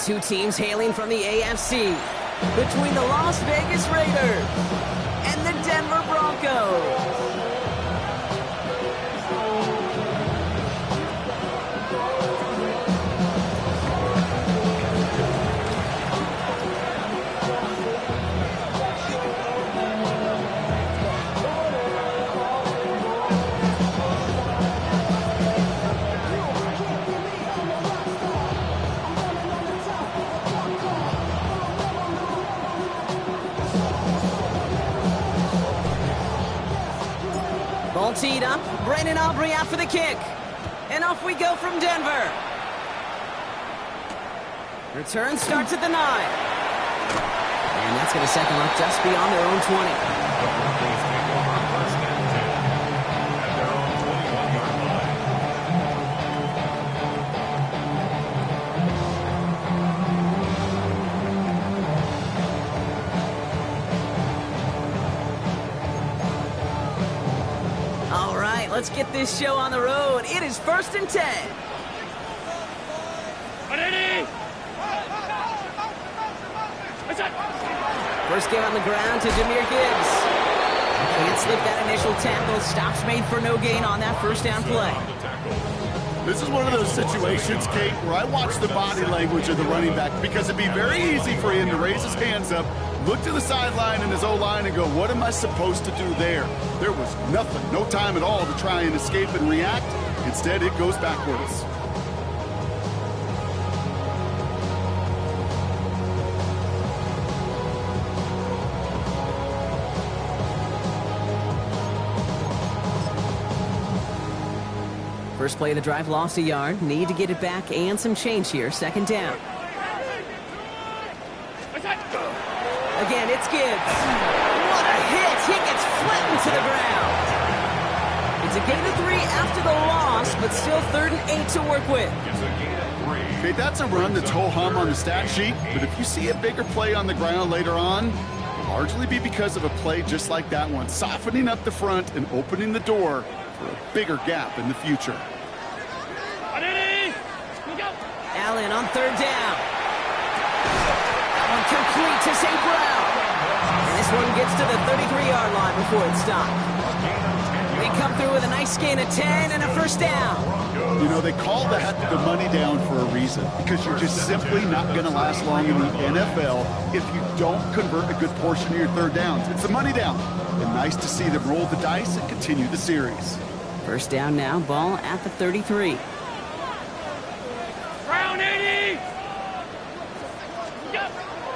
Two teams hailing from the AFC. Between the Las Vegas Raiders and the Denver Broncos. Ball teed up. Brandon Aubrey out for the kick. And off we go from Denver. Return starts at the 9. And that's going to set them up just beyond their own 20. Let's get this show on the road. It is 1st and 10. First get on the ground to Jahmyr Gibbs. Can't slip that initial tackle. Stops made for no gain on that first down play. This is one of those situations, Kate, where I watch the body language of the running back because it'd be very easy for him to raise his hands up, look to the sideline in his O-line and go, what am I supposed to do there? There was nothing, no time at all to try and escape and react. Instead, it goes backwards. First play of the drive, lost a yard. Need to get it back and some change here. 2nd down. Again, it's Gibbs. What a hit! He gets flattened to the ground. It's a gain of 3 after the loss, but still 3rd and 8 to work with. Okay, that's a run that's ho-hum on the stat sheet, but if you see a bigger play on the ground later on, it'll largely be because of a play just like that one, softening up the front and opening the door for a bigger gap in the future. Allen on 3rd down. That one complete to St. Brown. And this one gets to the 33-yard line before it's stopped. They come through with a nice gain of 10 and a first down. You know, they call that the money down for a reason, because you're just simply not going to last long in the NFL if you don't convert a good portion of your 3rd downs. It's the money down. And nice to see them roll the dice and continue the series. First down now, ball at the 33. Brown 80!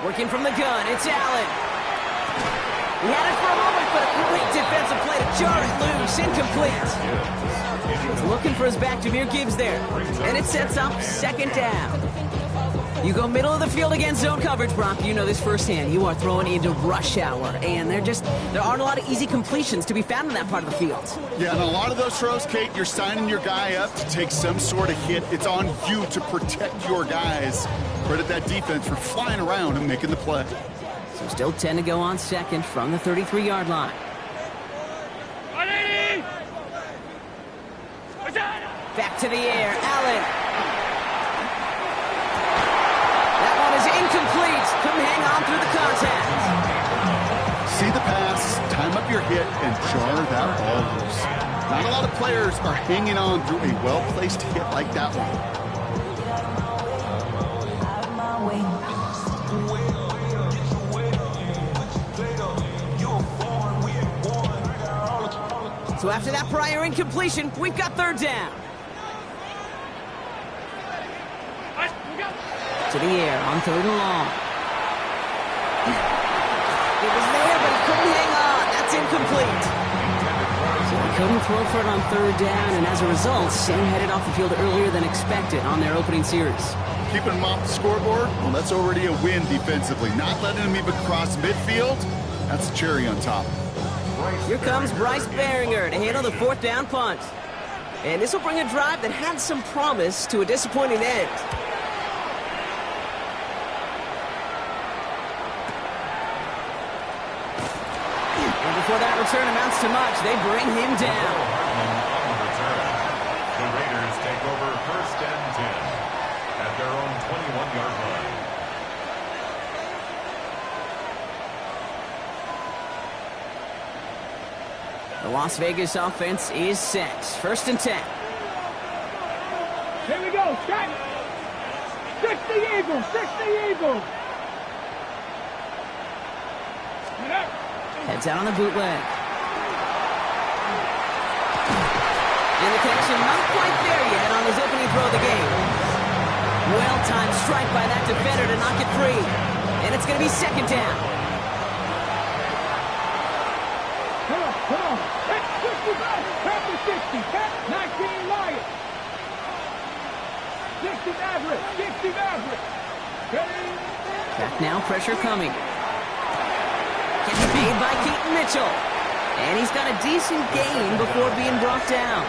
Working from the gun, it's Allen. He had it for a moment, but a great defensive play to jar it loose, incomplete. He's looking for his back, Jahmyr Gibbs there. And it sets up 2nd down. You go middle of the field against zone coverage, Brock. You know this firsthand. You are throwing into rush hour, and there aren't a lot of easy completions to be found in that part of the field. Yeah, and a lot of those throws, Kate, you're signing your guy up to take some sort of hit. It's on you to protect your guys. Credit that defense for flying around and making the play. So still 10 to go on 2nd from the 33-yard line. Back to the air, Allen. That one is incomplete. Couldn't hang on through the contact. See the pass, time up your hit, and jar that ball loose. Not a lot of players are hanging on through a well-placed hit like that one. So after that prior incompletion, we've got 3rd down. To the air on 3rd and long. It was there, but he couldn't hang on. That's incomplete. So he couldn't throw for it on 3rd down, and as a result, Sam headed off the field earlier than expected on their opening series. Keeping him off the scoreboard, well, that's already a win defensively. Not letting him even cross midfield, that's a cherry on top. Here comes Bryce Baringer to handle the 4th down punt. And this will bring a drive that had some promise to a disappointing end. And before that return amounts to much, they bring him down. The Raiders take over 1st and 10 at their own 21-yard line. The Las Vegas offense is set. 1st and 10. Here we go. Check. 60 Eagles. 60 Eagles. Heads out on the bootleg. And the connection not quite there yet on his opening throw of the game. Well-timed strike by that defender to knock it free. And it's going to be 2nd down. Come on. 65. Back to 60. 19 Lions. 60 Maverick. 60 Maverick. Back now, pressure coming. Gets made by Keaton Mitchell. And he's got a decent gain before being brought down.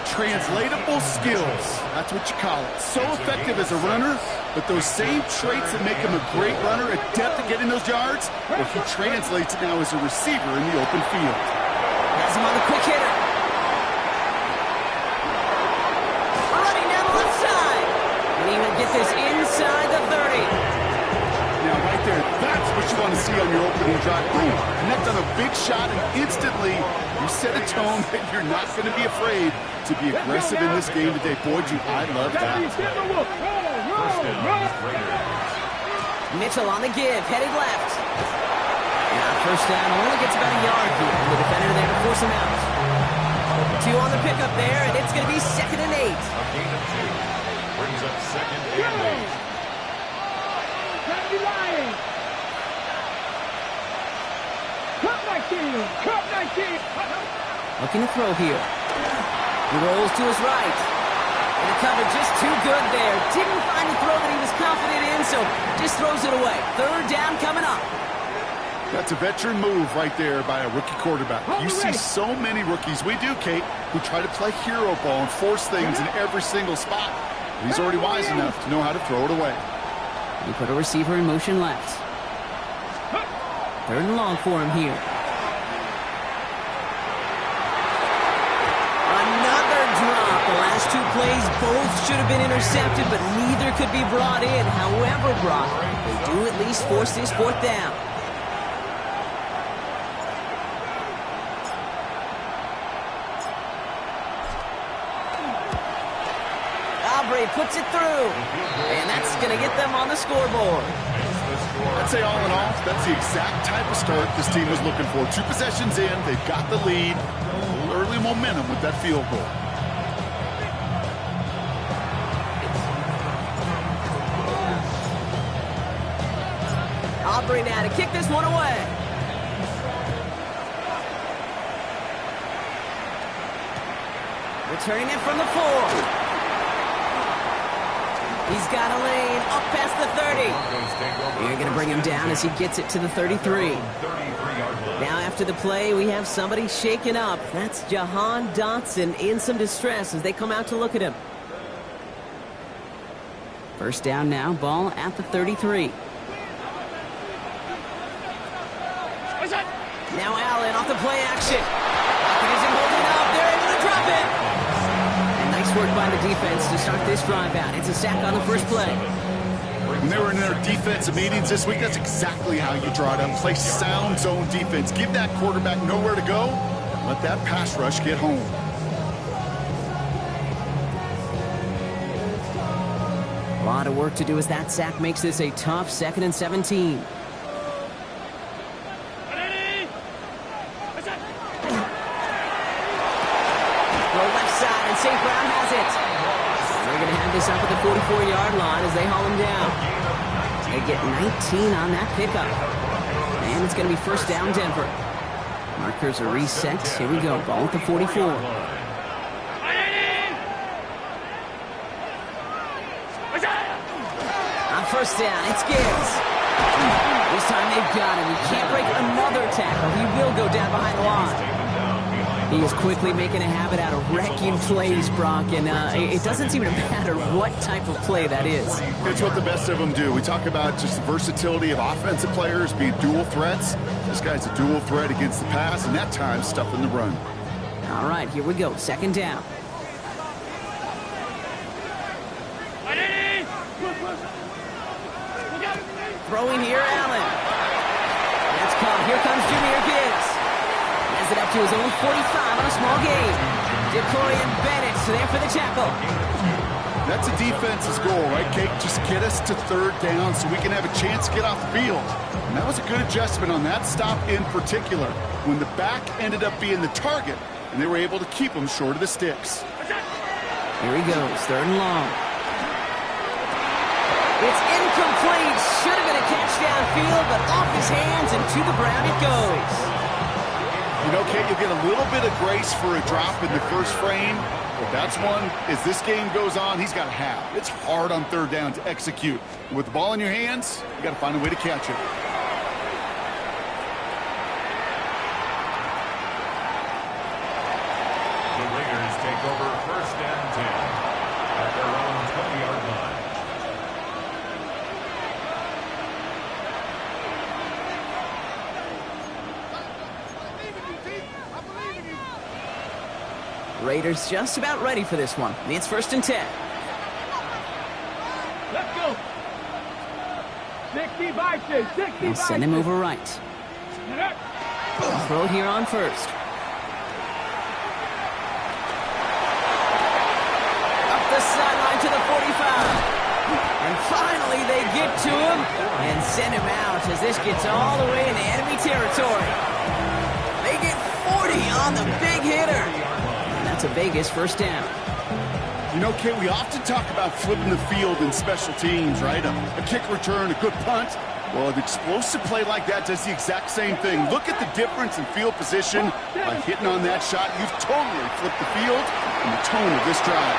Translatable skills. That's what you call it. So effective as a runner, but those same traits that make him a great runner, adept at getting those yards, well, he translates it now as a receiver in the open field. Has him on the quick hitter. Running down the left side. And he will get this inside the 30. Now, right there, that's what you want to see on your opening drive. Boom, connect on a big shot, and instantly you set a tone that you're not going to be afraid to be aggressive in this game today. Boy, I love that. Mitchell on the give, headed left. Now, 1st down, only gets about a yard here. And the defender there to force him out. 2 on the pickup there, and it's going to be 2nd and 8. A gain of 2 brings up 2nd and 8. Cup 19. Looking to throw here. He rolls to his right. And the cover just too good there. Didn't find the throw that he was confident in, so just throws it away. 3rd down coming up. That's a veteran move right there by a rookie quarterback. You see so many rookies, we do, Kate, who try to play hero ball and force things in every single spot. He's already wise enough to know how to throw it away. He put a receiver in motion left. 3rd and long for him here. Another drop. The last 2 plays both should have been intercepted, but neither could be brought in. However, Brock, they do at least force this 4th down. Aubrey puts it through, and that's going to get them on the scoreboard. I'd say all in all, that's the exact type of start this team was looking for. 2 possessions in, they've got the lead. A little early momentum with that field goal. Aubrey now to kick this one away. Returning it from the 4. He's got a lane up past the 30. You're going to bring him down as he gets it to the 33. Now after the play, we have somebody shaken up. That's Jahan Dotson in some distress as they come out to look at him. 1st down now, ball at the 33. Now Allen off the play action. He isn't holding up. They're able to drop it. Work by the defense to start this drive out. It's a sack on the 1st play. When they were in their defensive meetings this week, that's exactly how you draw it up. Play sound zone defense. Give that quarterback nowhere to go. Let that pass rush get home. A lot of work to do as that sack makes this a tough 2nd and 17. St. Brown has it. They're going to have this up at the 44-yard line as they haul him down. They get 19 on that pickup. And it's going to be 1st down Denver. Markers are reset. Here we go. Ball at the 44. On 1st down, it's Gibbs. This time they've got him. He can't break another tackle. He will go down behind the line. He is quickly making a habit out of wrecking plays, Brock, and it doesn't seem to matter what type of play that is. It's what the best of them do. We talk about just the versatility of offensive players being dual threats. This guy's a dual threat against the pass, and that time stuffing the run. All right, here we go. 2nd down. Throwing here, Allen. That's caught. Here comes Jahmyr Gibbs. Has ties it up to his own 45 on a small gain. Decorian Bennett there for the tackle. That's a defense's goal, right, Kate? Just get us to third down so we can have a chance to get off the field. And that was a good adjustment on that stop in particular, when the back ended up being the target, and they were able to keep him short of the sticks. Here he goes, third and long. It's incomplete. Should have been a catch downfield, but off his hands and to the ground it goes. You know, Kate, you'll get a little bit of grace for a drop in the first frame, but that's one, as this game goes on, he's got to have. It's hard on third down to execute. With the ball in your hands, you got to find a way to catch it. The Raiders take over first and 10 at their own 20-yard line. Raiders just about ready for this one. It's first and 10. Let's go. 60 by 6. 60 They'll by send him 6. over right. Throw it here on first. Up the sideline to the 45. And finally they get to him and send him out as this gets all the way into enemy territory. They get 40 on the big hitter. That's a Vegas first down. You know, Kate, we often talk about flipping the field in special teams, right? A kick return, a good punt. Well, an explosive play like that does the exact same thing. Look at the difference in field position by hitting on that shot. You've totally flipped the field and the tone of this drive.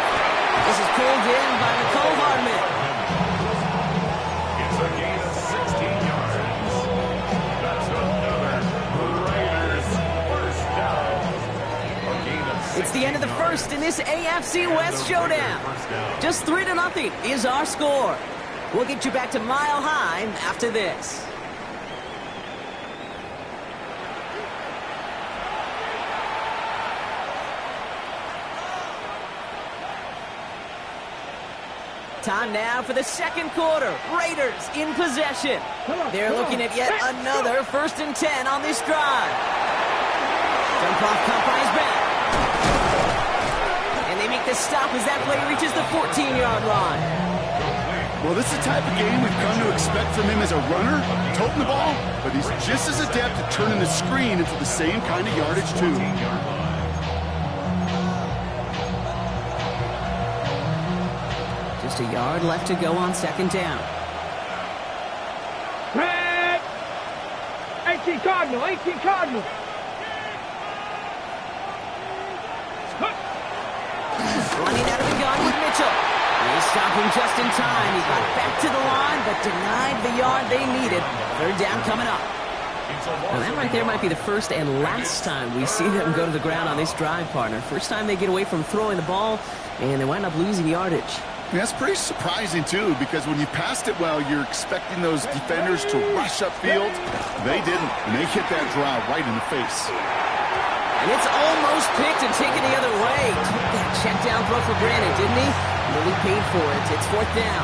This is pulled in by Nicole Hardman. It's a gain of 16 yards. That's another Raiders first down. It's the end of the first in this AFC West showdown. Just 3-0 is our score. We'll get you back to Mile High after this. Time now for the second quarter. Raiders in possession. They're looking at yet another first and 10 on this drive. Jump off Popeye's back. And they make the stop as that play reaches the 14-yard line. Well, this is the type of game we've come to expect from him as a runner, toting the ball, but he's just as adept at turning the screen into the same kind of yardage, too. Just a yard left to go on second down. Red! 18 Cardinal, 18 Cardinal. Running out of the gun with Mitchell. They stop him just in time. He got back to the line, but denied the yard they needed. Third down coming up. Now that right there might be the first and last time we see them go to the ground on this drive, partner. First time they get away from throwing the ball, and they wind up losing yardage. Yeah, that's pretty surprising, too, because when you passed it well, you're expecting those defenders to rush upfield. They didn't, and they hit that drive right in the face. And it's almost picked and taken the other way. Took that check down throw for granted, didn't he? Really paid for it. It's fourth down.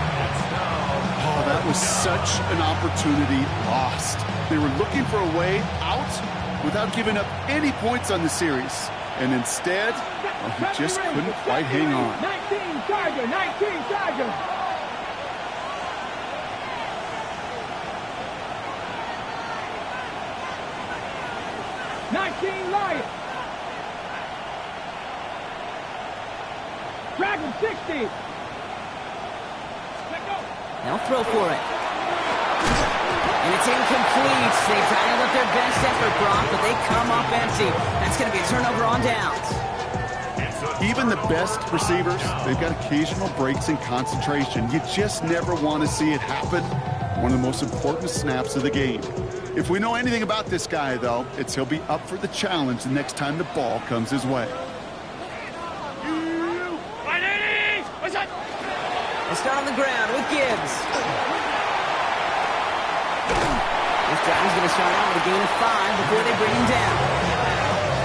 Oh, that was such an opportunity lost. They were looking for a way out without giving up any points on the series. And instead, well, he just couldn't quite hang on. 19 Charger, 19 Charger. Lion. Dragon 60. They'll throw for it. And it's incomplete. They dialed up their best effort, Brock, but they come up empty. That's going to be a turnover on downs. Even the best receivers, they've got occasional breaks in concentration. You just never want to see it happen. One of the most important snaps of the game. If we know anything about this guy, though, it's he'll be up for the challenge the next time the ball comes his way. They start on the ground with Gibbs. This drive is going to start out with a gain of 5 before they bring him down.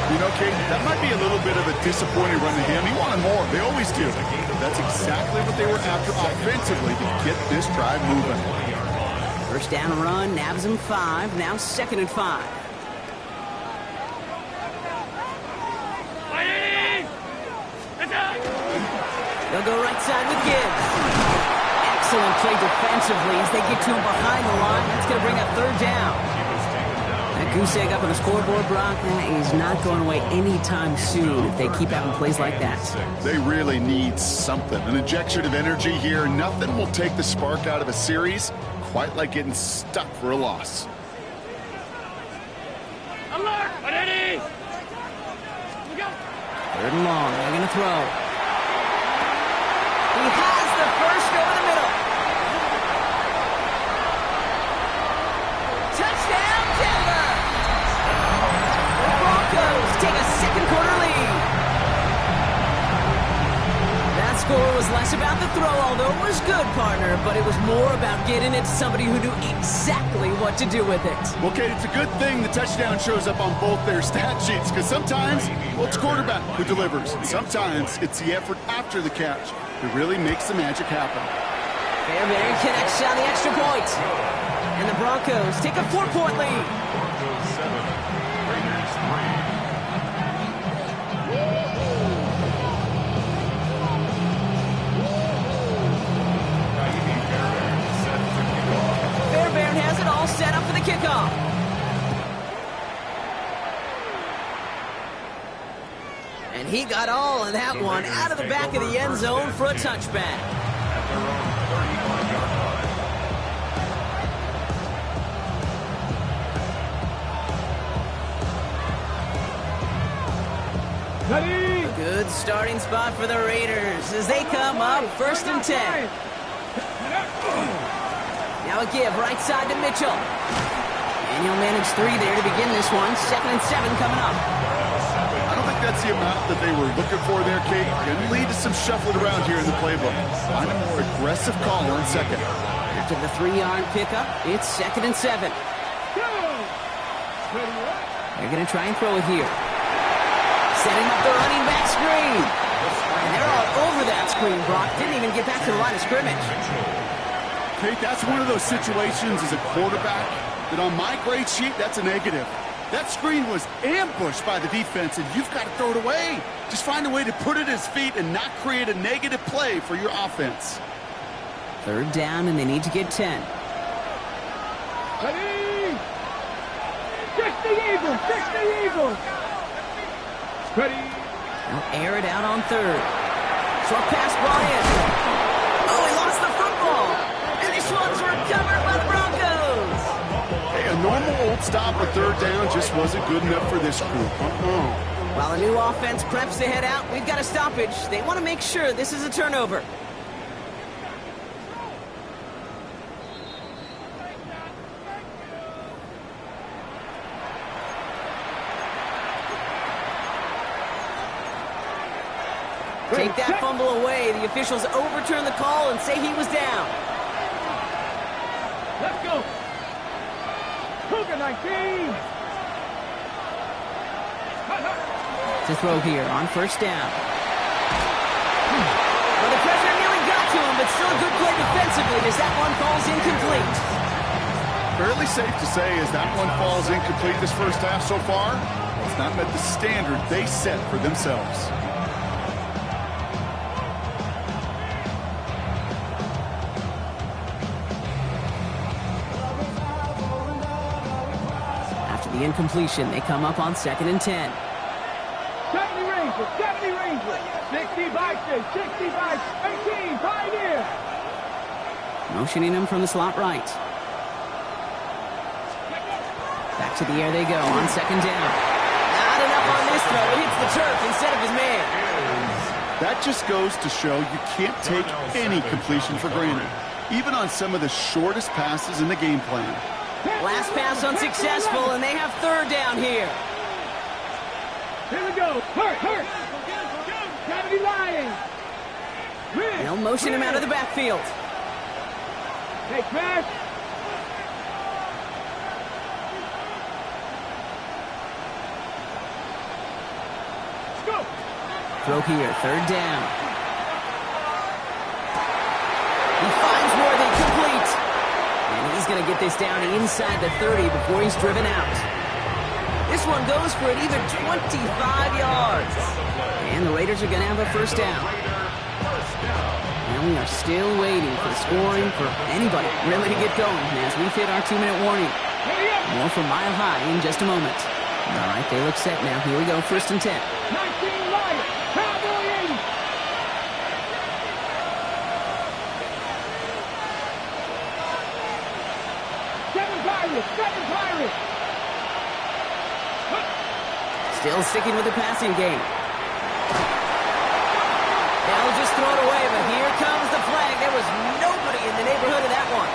You know, Kate, that might be a little bit of a disappointing run to him. He wanted more. They always do. That's exactly what they were after offensively to get this drive moving. First down run, nabs him 5. Now second and 5. They'll go right side with Gibbs. Excellent play defensively as they get to him behind the line. That's going to bring up third down. That goose egg up on the scoreboard, Brock, that is not going away anytime soon if they keep having plays like that. They really need something. An injection of energy here. Nothing will take the spark out of a series quite like getting stuck for a loss. Alert! Ready! Third and long. They're going to throw. He has the first over the middle. Touchdown, Denver! The Broncos take a second quarter lead. That score was less about the throw, although it was good, partner, but it was more about getting it to somebody who knew exactly what to do with it. Well, Kate, it's a good thing the touchdown shows up on both their stat sheets, because sometimes, well, it's quarterback who delivers, and sometimes it's the effort after the catch that really makes the magic happen. Fairbairn connects on the extra point. And the Broncos take a 4-point lead. Broncos 7, Raiders 3. Fairbairn has it all set up for the kickoff. And he got all of that one out of the back of the end zone for a touchback. Ready! Good starting spot for the Raiders as they come up first and 10. Now a give right side to Mitchell. And he'll manage 3 there to begin this one. 2nd and 7 coming up. I don't think that's the amount that they were looking for there, Kate. Going to lead to some shuffling around here in the playbook. Find a more aggressive call on second. After the 3-yard pickup, it's 2nd and 7. They're going to try and throw it here. Setting up the running back screen. And they're all over that screen, Brock. Didn't even get back to the line of scrimmage. Kate, that's one of those situations as a quarterback that on my grade sheet, that's a negative. That screen was ambushed by the defense, and you've got to throw it away. Just find a way to put it at his feet and not create a negative play for your offense. Third down, and they need to get 10. Ready! 60 Eagles! 60 Eagles! Ready! They'll air it out on third. Short pass brought in. Oh, he lost the football. And this one's recovered by the Broncos. Hey, a normal old stop at third down just wasn't good enough for this group. While the new offense preps to head out, we've got a stoppage. They want to make sure this is a turnover. Take that fumble away. The officials overturn the call and say he was down. Let's go! Cougar 19! To throw here on first down. Well, the pressure nearly got to him, but still a good play defensively as that one falls incomplete. Fairly safe to say as that one falls incomplete this first half so far, it's not met the standard they set for themselves. The incompletion, they come up on 2nd and 10. 70 Rangers! 70 Rangers! 60 Vikings! 60 Vikings! 18 Pioneer! Motioning him from the slot right. Back to the air they go on 2nd down. Not enough on this throw. It hits the turf instead of his man. That just goes to show you can't take any completion for granted, even on some of the shortest passes in the game plan. Last pass unsuccessful, and they have third down here. Here we go. Hurt. 70 Lions. They'll motion him out of the backfield. Hey, Crash. Let's go. Throw here, third down. He finds Worthy, complete. And he's going to get this down inside the 30 before he's driven out. This one goes for an even 25 yards. And the Raiders are going to have a first down. And we are still waiting for scoring for anybody really to get going as we've hit our 2-minute warning. More from Mile High in just a moment. All right, they look set now. Here we go, 1st and 10. 19 Lions, Cowboy 80. Seven Pirates. Still sticking with the passing game. They'll just throw it away, but here comes the flag. There was nobody in the neighborhood of that one.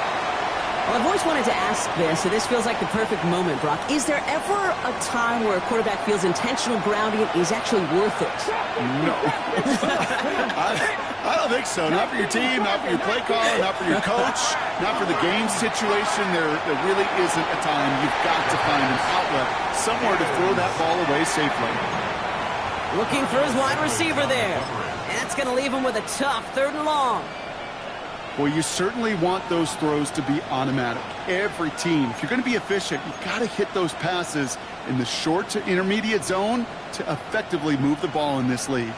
Well, I've always wanted to ask this, so this feels like the perfect moment, Brock. Is there ever a time where a quarterback feels intentional grounding is actually worth it? No. I don't think so. Not for your team, not for your play caller, not for your coach, not for the game situation. There really isn't a time. You've got to find an outlet, somewhere to throw that ball away safely. Looking for his wide receiver there. And that's going to leave him with a tough 3rd and long. Well, you certainly want those throws to be automatic. Every team, if you're going to be efficient, you've got to hit those passes in the short to intermediate zone to effectively move the ball in this league.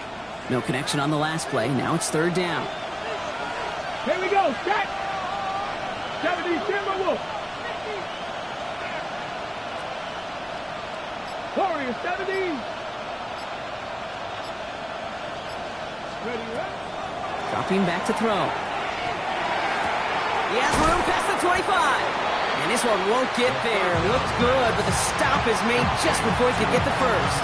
No connection on the last play. Now it's 3rd down. Here we go, set. 70 Timberwolves. Warriors 70. Ready? Dropping back to throw. He has room past the 25. And this one won't get there. Looked good, but the stop is made just before he could get the first.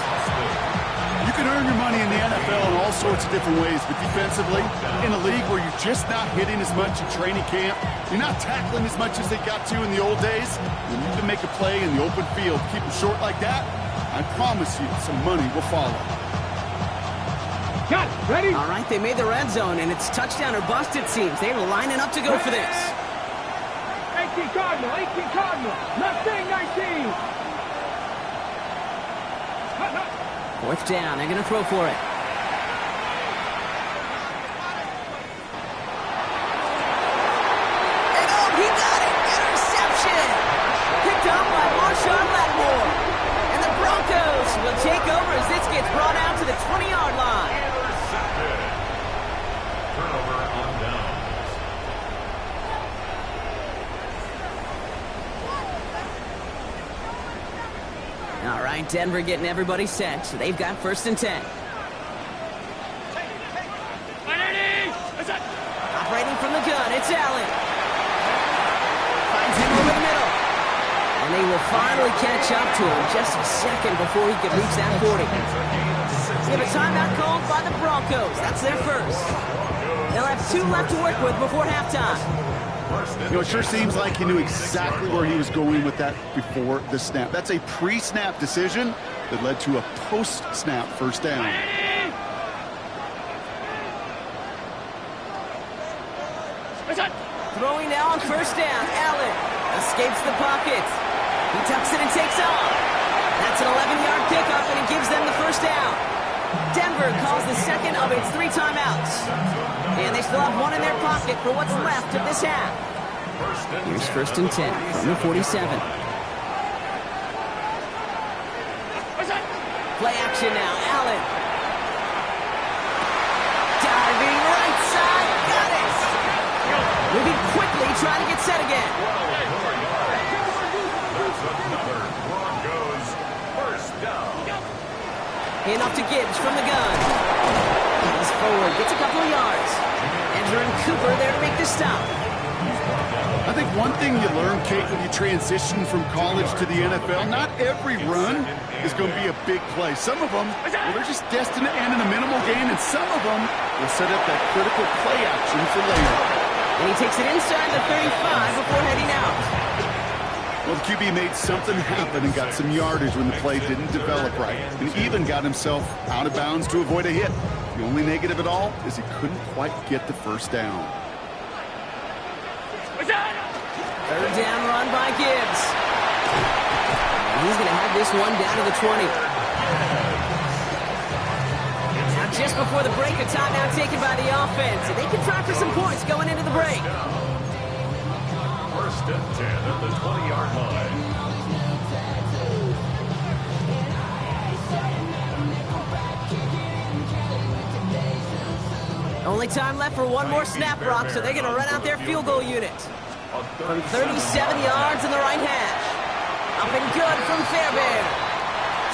You can earn your money in the NFL in all sorts of different ways, but defensively, in a league where you're just not hitting as much in training camp, you're not tackling as much as they got to in the old days, you need to make a play in the open field. Keep it short like that, I promise you some money will follow. Got it. Ready? All right, they made the red zone, and it's touchdown or bust, it seems. They were lining up to go for this. 18 Cardinal. Nothing, 19. 4th down, they're going to throw for it. And oh, he got it! Interception! Picked up by Marshawn Lattimore. And the Broncos will take over as this gets brought out to the 20-yard line. Intercepted. Turnover on downs. All right, Denver getting everybody set. So they've got 1st and 10. Operating from the gun, it's Allen. Finds him over the middle. And they will finally catch up to him just a second before he can reach that 40. They have a timeout called by the Broncos. That's their first. They'll have 2 left to work with before halftime. You know, it sure seems like he knew exactly where he was going with that before the snap. That's a pre-snap decision that led to a post-snap 1st down. Throwing now on 1st down. Allen escapes the pocket. He tucks it and takes off. That's an 11-yard pickup, and it gives them the 1st down. Denver calls the second of its 3 timeouts. And they still have 1 in their pocket for what's left of this half. Here's 1st and 10 from the 47. Play action now. Allen. Diving right side. Got it. Moving quickly, trying to get set again. That's another Broncos 1st down. Hand off to Gibbs from the gun. He's forward, gets a couple of yards. Andrew and Cooper there to make the stop. I think one thing you learn, Kate, when you transition from college to the NFL, not every run is going to be a big play. Some of them, well, they're just destined to end in a minimal gain, and some of them will set up that critical play action for later. And he takes it inside the 35 before heading out. Well, the QB made something happen and got some yardage when the play didn't develop right, and even got himself out of bounds to avoid a hit. The only negative at all is he couldn't quite get the 1st down. 3rd down run by Gibbs. And he's going to have this one down to the 20. Now just before the break, a timeout taken by the offense. And they can try for some points going into the break. 1st and 10 at the 20-yard line. Only time left for one more snap, Brock, so they're going to run out their field goal unit. From 37 yards in the right hash. Up and good from Fairbairn.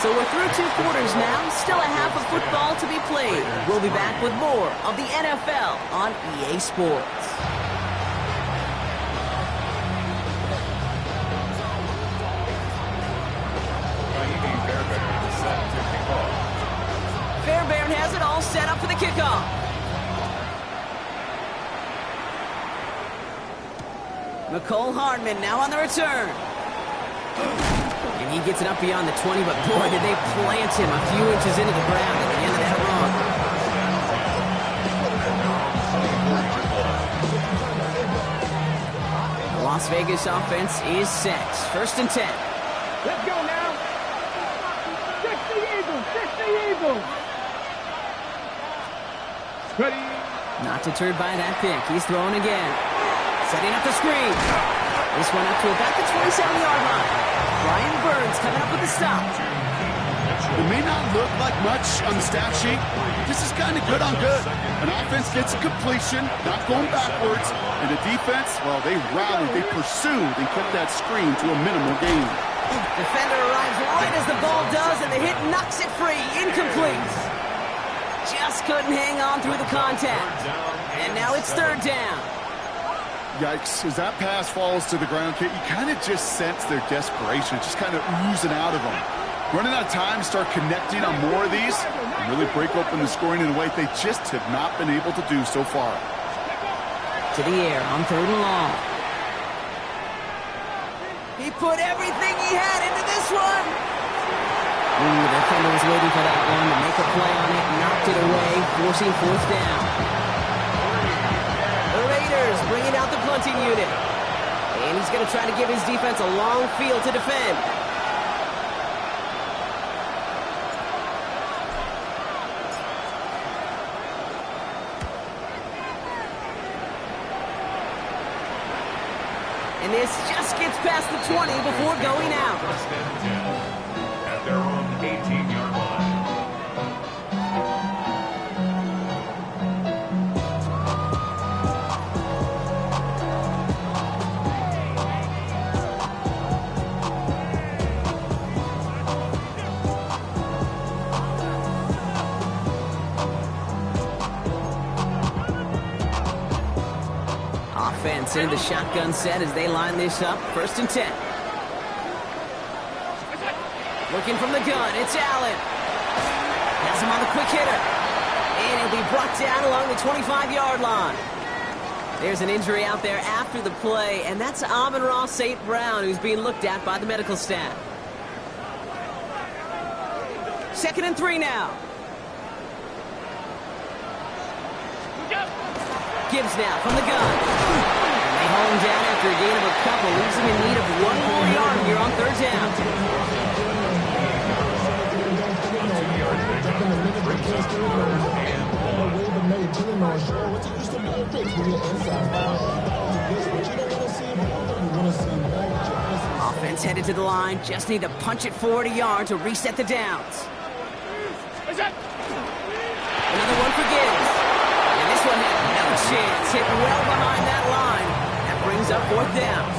So we're through 2 quarters now. Still a half of football to be played. We'll be back with more of the NFL on EA Sports. Fairbairn has it all set up for the kickoff. Nicole Hardman now on the return. And he gets it up beyond the 20, but boy, did they plant him a few inches into the ground at the end of that run. The Las Vegas offense is set. 1st and 10. Let's go now. 60 Eagles, 60 Eagles. Ready. Not deterred by that pick. He's throwing again. Setting up the screen. This one up to about the 27-yard line. Brian Burns coming up with the stop. It may not look like much on the stat sheet. This is kind of good on good. An offense gets a completion, not going backwards. And the defense, well, they rallied, they pursued, and kept that screen to a minimal gain. Defender arrives right as the ball does, and the hit knocks it free. Incomplete. Just couldn't hang on through the contact. And now it's 3rd down. Yikes, as that pass falls to the ground, Kate, you kind of just sense their desperation, just kind of oozing out of them. Running out of time, start connecting on more of these, and really break open the scoring in a way they just have not been able to do so far. To the air on 3rd and long. He put everything he had into this one. Ooh, the defender was waiting for that one to make a play on it, knocked it away, forcing 4th down. The Raiders bringing out the punting unit. And he's going to try to give his defense a long field to defend. And this just gets past the 20 before going out. 1st and 10 at their own 18-yard line. Offense in the shotgun set as they line this up. 1st and 10. Looking from the gun, it's Allen. Has him on the quick hitter. And he'll be brought down along the 25-yard line. There's an injury out there after the play, and that's Amon-Ra St. Brown, who's being looked at by the medical staff. 2nd and 3 now. Gibbs now from the gun. And they hold him down after a gain of a couple, leaves him in need of 1 more yard here on 3rd down. Offense headed to the line, just need to punch it forward a yard to reset the downs. Another one for Gibbs. And this one had no chance, hit well behind that line. That brings up 4th down.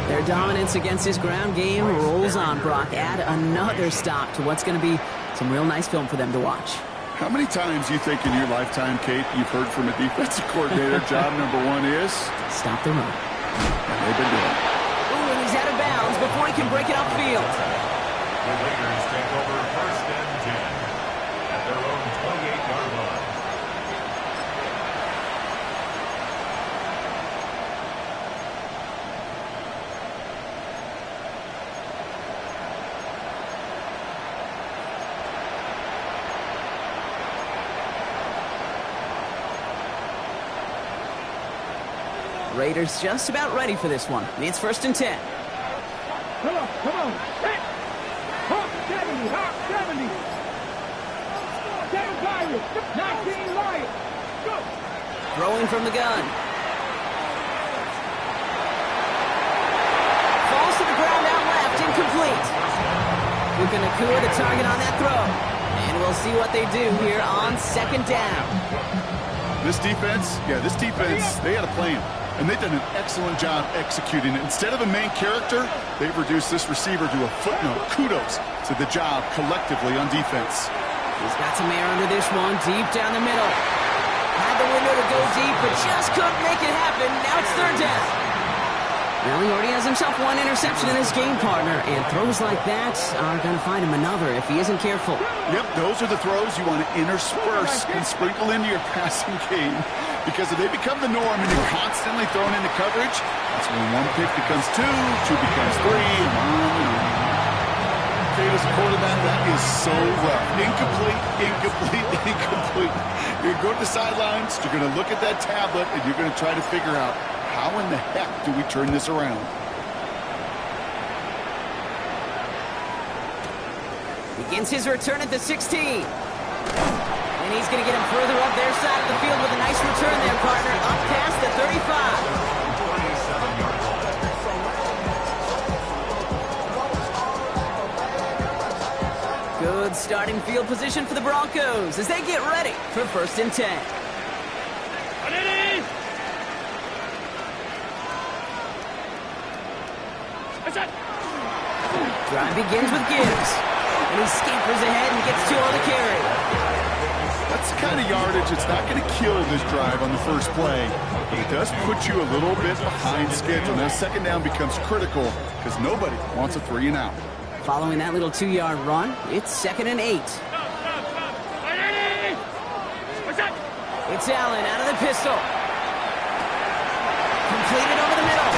Their dominance against this ground game rolls on, Brock. Add another stop to what's going to be some real nice film for them to watch. How many times you think in your lifetime, Kate, you've heard from a defensive coordinator, job number 1 is? Stop the run. And they've been doing it. Ooh, and he's out of bounds before he can break it upfield. The Raiders take over 1st and 10 at their own 28-yard line. Raiders just about ready for this one. It's 1st and 10. Come on. Hit. Hawk 70, Hawk 70. 10 Pirates, 19 Lions. Go. Throwing from the gun. Falls to the ground out left, incomplete. Puka Nacua the target on that throw. And we'll see what they do here on 2nd down. This defense, they had a plan. And they've done an excellent job executing it. Instead of a main character, they've reduced this receiver to a footnote. Kudos to the job collectively on defense. He's got some air under this one, deep down the middle. Had the window to go deep, but just couldn't make it happen. Now it's third down. Well, he already has himself one interception in his game, partner, and throws like that are going to find him another if he isn't careful. Yep, those are the throws you want to intersperse and sprinkle into your passing game, because if they become the norm and you're constantly thrown into coverage, that's when one pick becomes two becomes three, and on. Okay, as a quarterback, that is so rough. Incomplete. You're going to go to the sidelines, you're going to look at that tablet, and you're going to try to figure out, how in the heck do we turn this around? Begins his return at the 16. And he's going to get him further up their side of the field with a nice return there, partner. Up past the 35. Good starting field position for the Broncos as they get ready for 1st and 10. Drive begins with Gibbs. And he scampers ahead and gets 2 on the carry. That's the kind of yardage that's not going to kill this drive on the first play. But it does put you a little bit behind schedule. Now, 2nd down becomes critical because nobody wants a 3 and out. Following that little 2-yard run, it's 2nd and 8. It's Allen out of the pistol. Completed over the middle.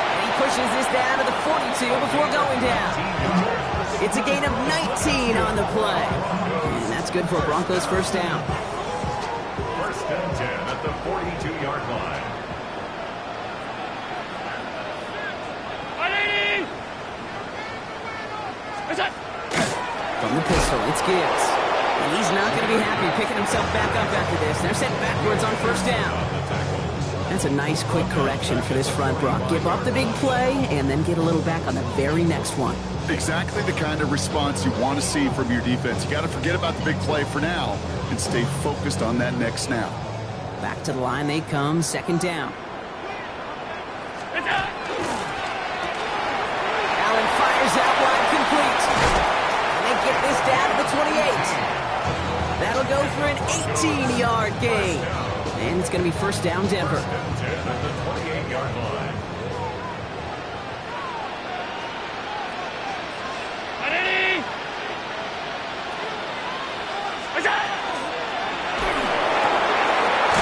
And he pushes this down to the 42 before going down. It's a gain of 19 on the play. And that's good for Broncos 1st down. 1st and 10 at the 42-yard line. From the pistol, it's Gibbs. And he's not going to be happy picking himself back up after this. They're sent backwards on 1st down. That's a nice quick correction for this front block. Give up the big play and then get a little back on the very next one. Exactly the kind of response you want to see from your defense. You got to forget about the big play for now and stay focused on that next snap. Back to the line they come, 2nd down. Allen fires out wide, complete. And they get this down to the 28. That'll go for an 18-yard gain. And it's going to be 1st down, Denver. 10 at the 28-yard line.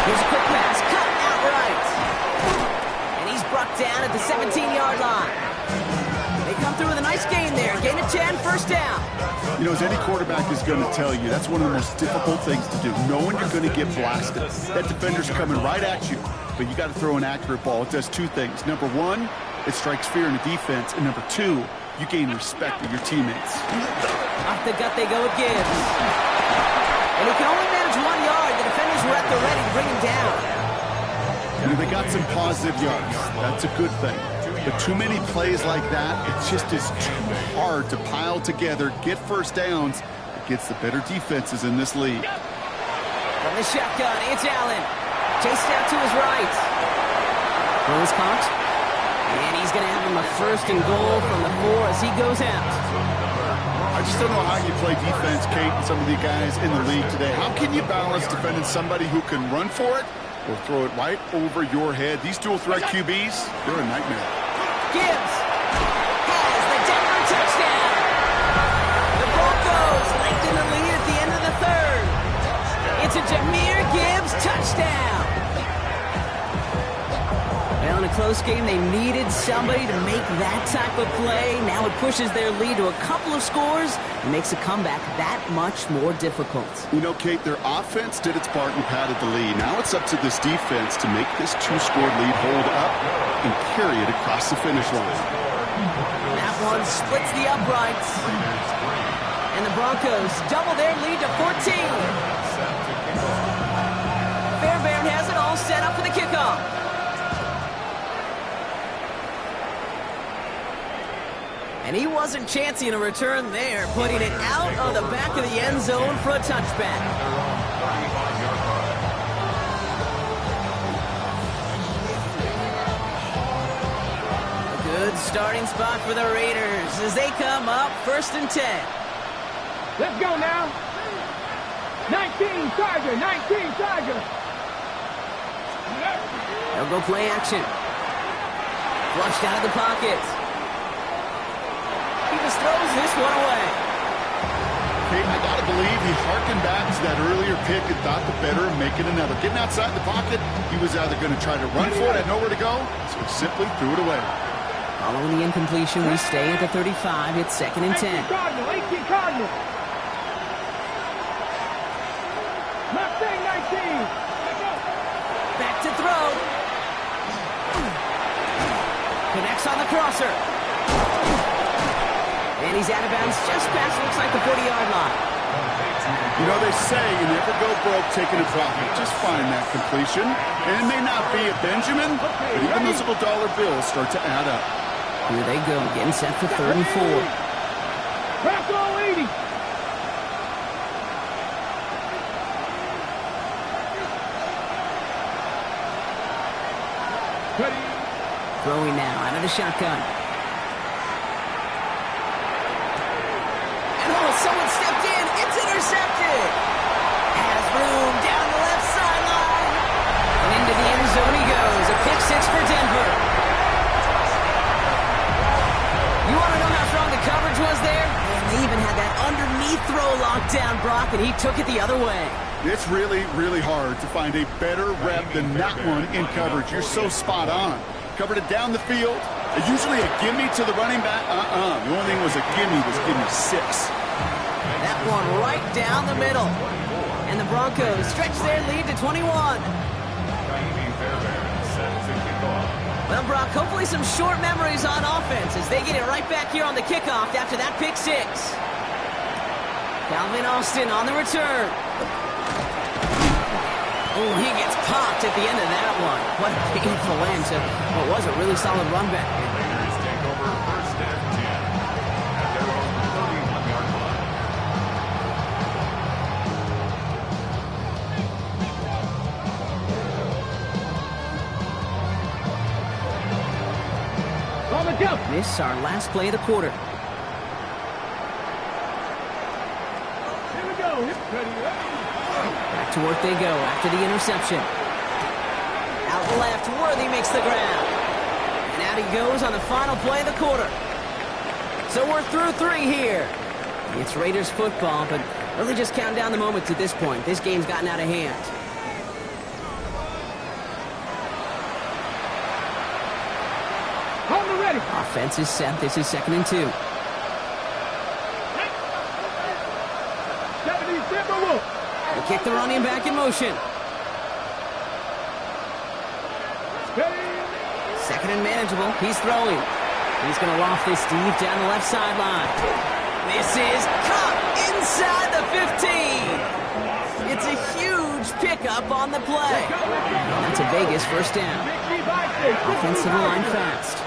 Here's a quick pass, cut outright. And he's brought down at the 17-yard line. They come through with a nice gain there. Gain of 10, 1st down. You know, as any quarterback is going to tell you, that's one of the most difficult things to do, knowing you're going to get blasted. That defender's coming right at you, but you got to throw an accurate ball. It does 2 things. Number 1, it strikes fear in the defense, and number 2, you gain respect of your teammates. Off the gut they go with Gibbs. And he can only manage 1 yard. The defenders were at the ready to bring him down. You know, they got some positive yards. That's a good thing. But too many plays like that, it just is too hard to pile together, get 1st downs against the better defenses in this league. From the shotgun, it's Allen. Chased out to his right. Throws caught. And he's going to have him a 1st and goal from the 4 as he goes out. I just don't know how you play defense, Kate, and some of the guys in the league today. How can you balance defending somebody who can run for it or throw it right over your head? These dual-threat QBs, they're a nightmare. Gibbs has the Denver touchdown. The Broncos lengthen the lead at the end of the 3rd. It's a Jahmyr Gibbs touchdown. Well, in a close game, they needed somebody to make that type of play. Now it pushes their lead to a couple of scores and makes a comeback that much more difficult. You know, Kate, their offense did its part and padded the lead. Now it's up to this defense to make this 2-score lead hold up and carry it across the finish line. That one splits the uprights. And the Broncos double their lead to 14. Fairbairn has it all set up for the kickoff. And he wasn't chancing a return there, putting it out of the back of the end zone for a touchback. Good starting spot for the Raiders as they come up 1st and 10. Let's go now. 19 Charger, 19 Charger. They'll go play action. Flushed out of the pocket. He just throws this one away. Hey, I gotta believe he harkened back to that earlier pick and thought the better of making another. Getting outside the pocket, he was either going to try to run for it, had nowhere to go, so he simply threw it away. Following the incompletion, we stay at the 35. It's 2nd and 10. 18 Cardinal, 18 Cardinal. Mustang 19. Back to throw. Connects on the crosser. And he's out of bounds just past, looks like the 40-yard line. You know, they say you never go broke taking a profit. Just find that completion. And it may not be a Benjamin, but even those little dollar bills start to add up. Here they go, getting set for 3rd and 4. Bracco 80. Ready. Throwing now out of the shotgun. And oh, someone stepped in. It's intercepted. Has room down the left sideline. And into the end zone he goes. A pick 6 for Denver. You want to know how strong the coverage was there? And they even had that underneath throw locked down, Brock, and he took it the other way. It's really, really hard to find a better rep than that one in coverage. You're so spot on. Covered it down the field. Usually a gimme to the running back. The only thing was a gimme was gimme 6. That one right down the middle. And the Broncos stretch their lead to 21. Well, Brock, hopefully some short memories on offense as they get it right back here on the kickoff after that pick 6. Calvin Austin on the return. Oh, he gets popped at the end of that one. What a painful end to what was a really solid run back. Raiders take over 1st and 10 at their own 31-yard line. On the jump. This is our last play of the quarter. Here we go. Ready. Back to work they go after the interception. Out left, Worthy makes the ground. And out he goes on the final play of the quarter. So we're through 3 here. It's Raiders football, but really just counting down the moments at this point. This game's gotten out of hand. On the ready. Offense is set. This is 2nd and 2. 70 Timberwolves. They kick the running back in motion. Ready. 2nd and manageable. He's throwing. He's going to loft this deep down the left sideline. This is caught inside the 15. It's a huge pickup on the play. That's a Vegas 1st down. Offensive line fast.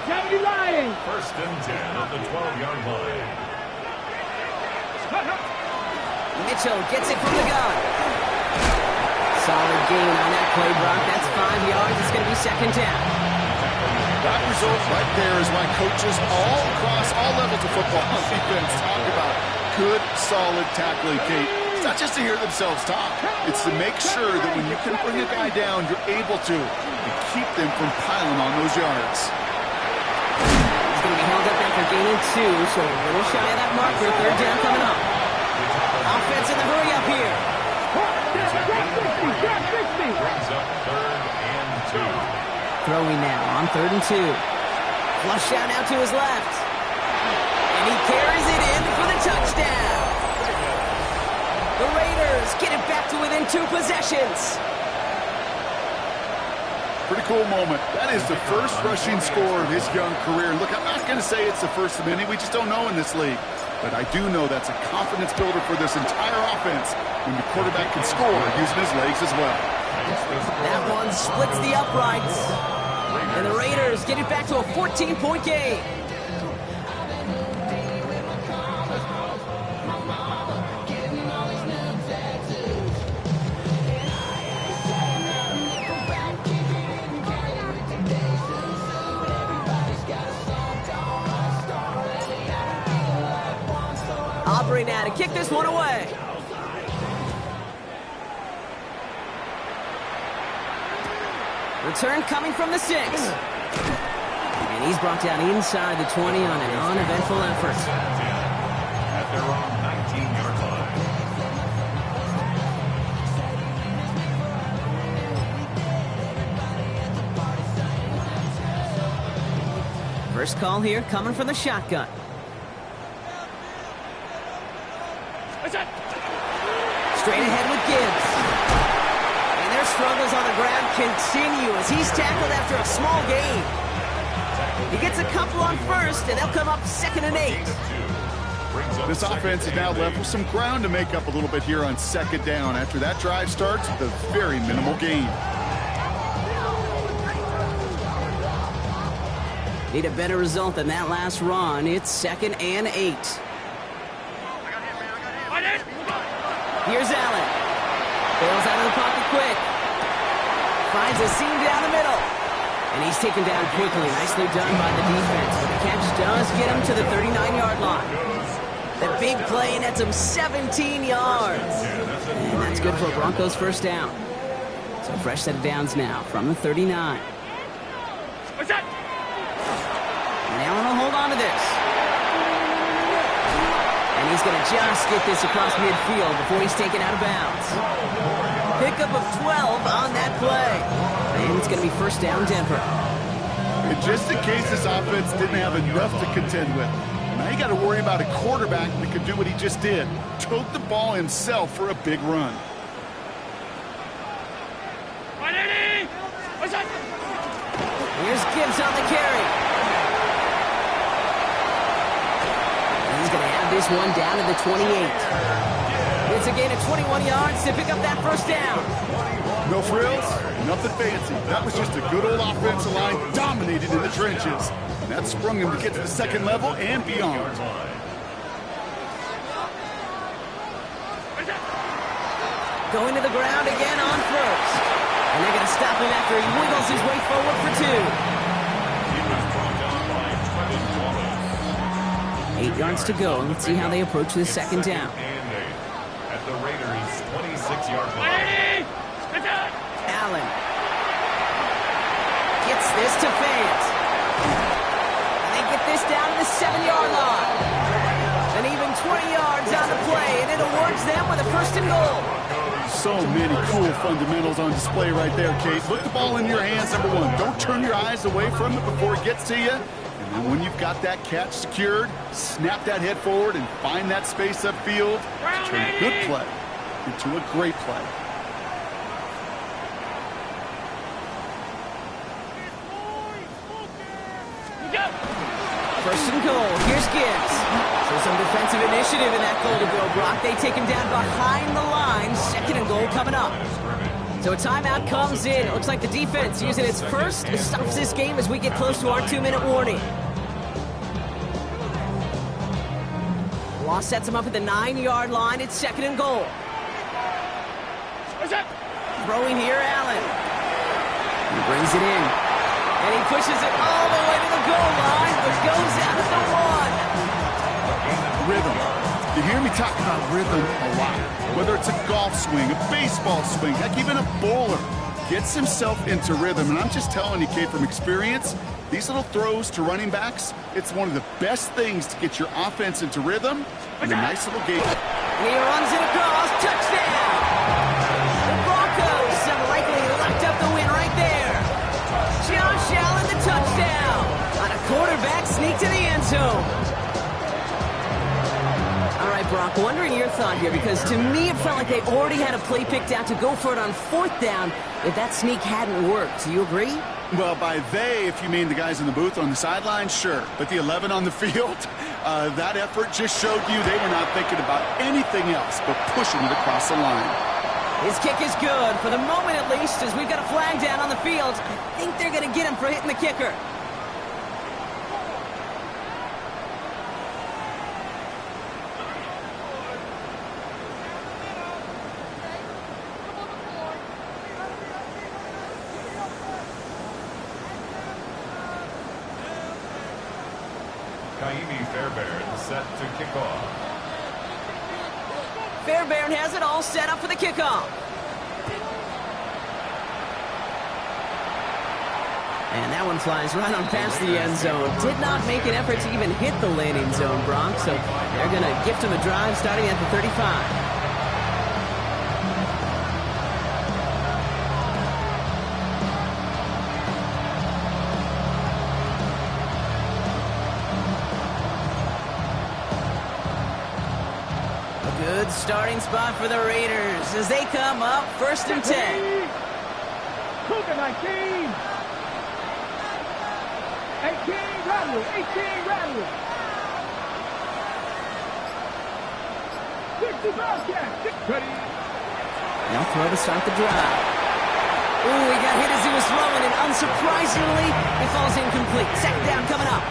70 Lions. 1st and 10 at the 12-yard line. Mitchell gets it from the gun. Solid gain on that play, Brock. That's 5 yards. It's going to be 2nd down. That result right there is why coaches all across all levels of football on defense talk about good, solid tackling, Kate. It's not just to hear themselves talk. It's to make sure that when you can bring a guy down, you're able to and keep them from piling on those yards. He's going to be held up after gaining 2, so a little shy of that marker. 3rd down coming up. Offense in the hurry up here. Brings up 3rd and 2. Throwing now on 3rd and 2. Flush out now to his left. And he carries it in for the touchdown. The Raiders get it back to within 2 possessions. Pretty cool moment. That is the first rushing score of his young career. Look, I'm not going to say it's the first of many. We just don't know in this league. But I do know that's a confidence builder for this entire offense when the quarterback can score using his legs as well. That one splits the uprights. And the Raiders get it back to a 14-point game. recovery now to kick this one away. Return coming from the 6. And he's brought down inside the 20 on an uneventful effort. At their own 19-yard line. First call here coming from the shotgun. Straight ahead with Gibbs. And their struggles on the ground continue as he's tackled after a small gain. He gets a couple on first, and they'll come up 2nd and 8. This offense is now left with some ground to make up a little bit here on 2nd down after that drive starts with a very minimal gain. Need a better result than that last run. It's 2nd and 8. Here's Allen. Bails out of the pocket quick. Finds a seam down the middle. And he's taken down quickly. Nicely done by the defense. But the catch does get him to the 39-yard line. The big play nets him 17 yards. And that's good for a Broncos first down. So a fresh set of downs now from the 39. And Allen will hold on to this. And he's going to just get this across midfield before he's taken out of bounds. Pickup of 12 on that play. And it's going to be first down Denver. And just in case this offense didn't have enough to contend with, now you got to worry about a quarterback that could do what he just did. Tote the ball himself for a big run. Here's Gibbs on the carry. He's going to have this one down to the 28. It's a gain of 21 yards to pick up that first down. No frills, nothing fancy. That was just a good old offensive line dominated in the trenches. And that sprung him to get to the 2nd level and beyond. Going to the ground again on first. And they're going to stop him after he wiggles his way forward for 2. He was brought down by Trevin Wallace. 8 yards to go. Let's see how they approach this 2nd down. And 8 at the Raiders' 26-yard line. Allen gets this to Fant. And they get this down to the 7-yard line. And even 20 yards on the play, and it awards them with a first and goal. So many cool fundamentals on display right there, Kate. Put the ball in your hands, number 1. Don't turn your eyes away from it before it gets to you. And then when you've got that catch secured, snap that head forward and find that space upfield to turn a good play into a great play. First and goal. Here's Gibbs. So some defensive initiative in that goal to go, Brock. They take him down behind the line. 2nd and goal coming up. So a timeout comes in. It looks like the defense using its first. It stops this game as we get close to our 2-minute warning. Loss sets him up at the 9-yard line. It's 2nd and goal. Throwing here, Allen. He brings it in. And he pushes it all the way to the goal line, but goes out at the 1. Rhythm. You hear me talk about rhythm a lot. Whether it's a golf swing, a baseball swing, heck, even a bowler gets himself into rhythm. And I'm just telling you, Kate, from experience, these little throws to running backs, it's one of the best things to get your offense into rhythm and a nice little game. He runs it across. Touchdown! The Broncos have likely locked up the win right there. Josh Allen, the touchdown on a quarterback sneak to the end zone. All right, Brock, wondering your thought here, because to me it felt like they already had a play picked out to go for it on 4th down if that sneak hadn't worked. Do you agree? Well, by they, if you mean the guys in the booth on the sideline, sure. But the 11 on the field, that effort just showed you they were not thinking about anything else but pushing it across the line. His kick is good, for the moment at least, as we've got a flag down on the field. I think they're going to get him for hitting the kicker. Kaimi Fairbairn set to kick off. Fairbairn has it all set up for the kickoff. And that one flies right on past the end zone. Did not make an effort to even hit the landing zone, Brock, so they're going to gift him a drive starting at the 35. Good starting spot for the Raiders as they come up 1st and 10. Cougar 19. 18 Rattler. 18 Rattler. 60 Bobcat. Ready. Now throw to start the drive. Ooh, he got hit as he was throwing, and unsurprisingly, it falls incomplete. Second down coming up.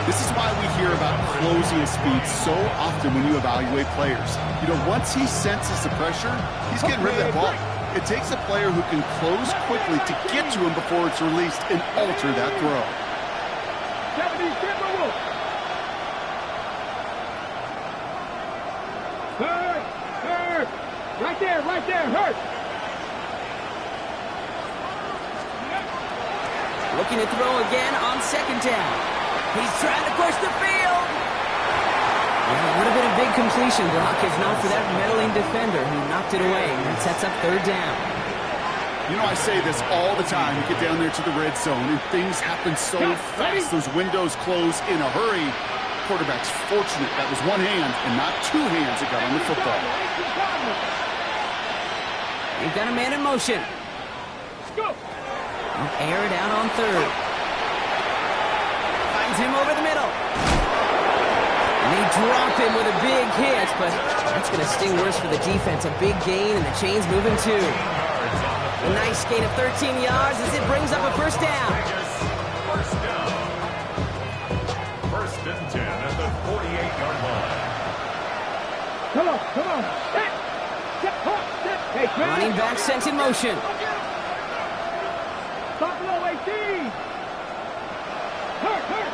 This is why we hear about closing speed so often when you evaluate players. You know, once he senses the pressure, he's getting rid of that ball. It takes a player who can close quickly to get to him before it's released and alter that throw. 70 Timberwolves. Hurt. Right there, Hurt. Looking to throw again on 2nd down. He's trying to push the field. Well, it would have been a big completion, Brock, if not for that meddling defender who knocked it away. And that sets up 3rd down. You know, I say this all the time. You get down there to the red zone, and things happen so fast. Those windows close in a hurry. Quarterback's fortunate that was one hand and not 2 hands that got on the football. They've got a man in motion. Go. Air it out on 3rd. Finds him over the middle. And they drop him with a big hit, but that's going to sting worse for the defense. A big gain, and the chain's moving too. A nice gain of 13 yards as it brings up a 1st down. First down. 1st and 10 at the 48-yard line. Come on. Hey, Running back sent in motion. Buffalo 18. Hurt. Hurt.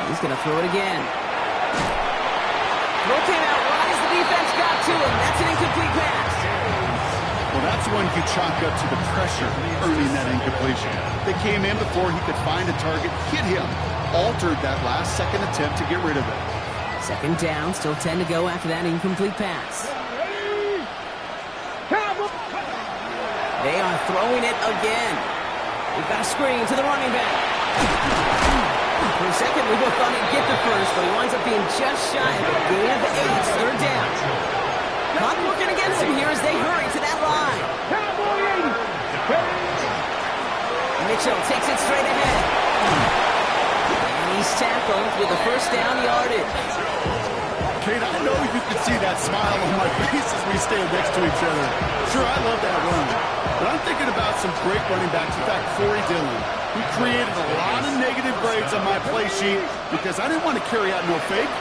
He's going to throw it again. Throw came out wide as the defense got to him. That's an incomplete pass. Well, that's one you chalk up to the pressure earning that incompletion. They came in before he could find a target, hit him, altered that last-second attempt to get rid of it. 2nd down, still 10 to go after that incomplete pass. They are throwing it again. We've got a screen to the running back. For a second, we both thought he'd get the first, but he winds up being just shy of a gain of 8, 3rd down. Clock working against him here as they hurry to that line. Mitchell takes it straight ahead. And he's tackled with a 1st down yardage. Kate, I know you can see that smile on my face as we stand next to each other. Sure, I love that run. But I'm thinking about some great running backs. In fact, Corey Dillon, who created a lot of negative grades on my play sheet because I didn't want to carry out no fake.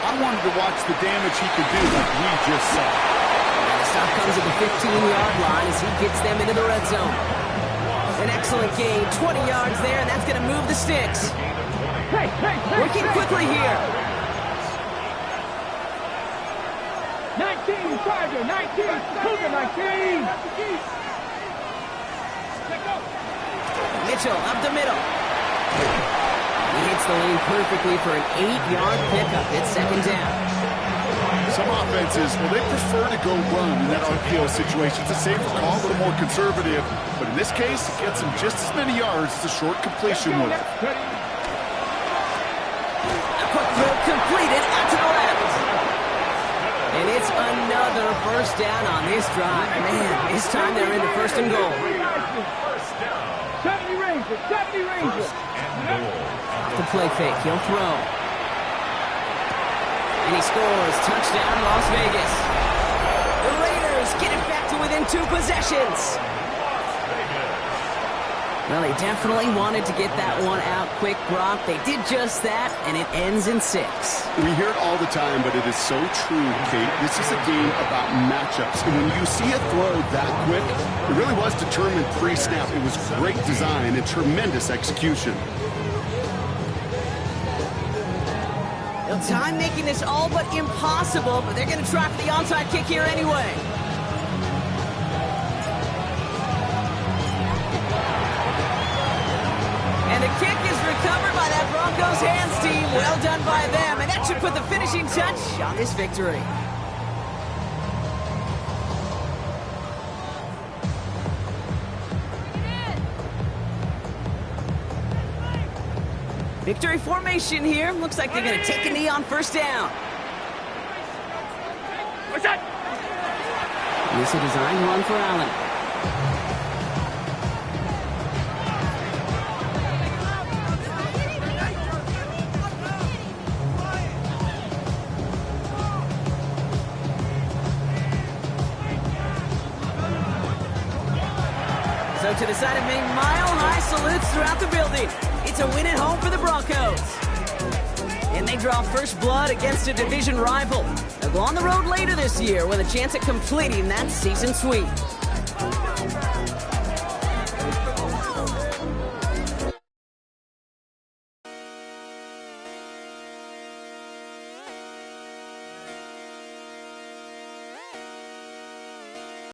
I wanted to watch the damage he could do like we just saw. And the stop comes at the 15-yard line as he gets them into the red zone. An excellent gain, 20 yards there, and that's going to move the sticks. Working quickly here. 19, Charger, 19, Cougar 19. Mitchell up the middle. He hits the lane perfectly for an 8-yard pickup. It's 2nd down. Some offenses, well, they prefer to go run in that RPO situation. It's a safer call, a little more conservative. But in this case, it gets them just as many yards as a short completion would. A quick throw completed out to the left. And it's another 1st down on this drive. Man, this time they're into 1st and goal. 70 Rangers. Off the play fake, he'll throw. And he scores. Touchdown, Las Vegas. The Raiders get it back to within 2 possessions. Well, they definitely wanted to get that one out quick, Brock. They did just that, and it ends in 6. We hear it all the time, but it is so true, Kate. This is a game about matchups. And when you see a throw that quick, it really was determined pre-snap. It was great design and tremendous execution. Time making this all but impossible, but they're going to try for the onside kick here anyway. And the kick is recovered by that Broncos hands team. Well done by them, and that should put the finishing touch on this victory. Victory formation here. Looks like they're going to take a knee on first down. What's that? This is a designed run for Allen. So to the side of Maine, mile-high salutes throughout the building. It's a win at home for the Broncos. And they draw first blood against a division rival. They'll go on the road later this year with a chance at completing that season sweep.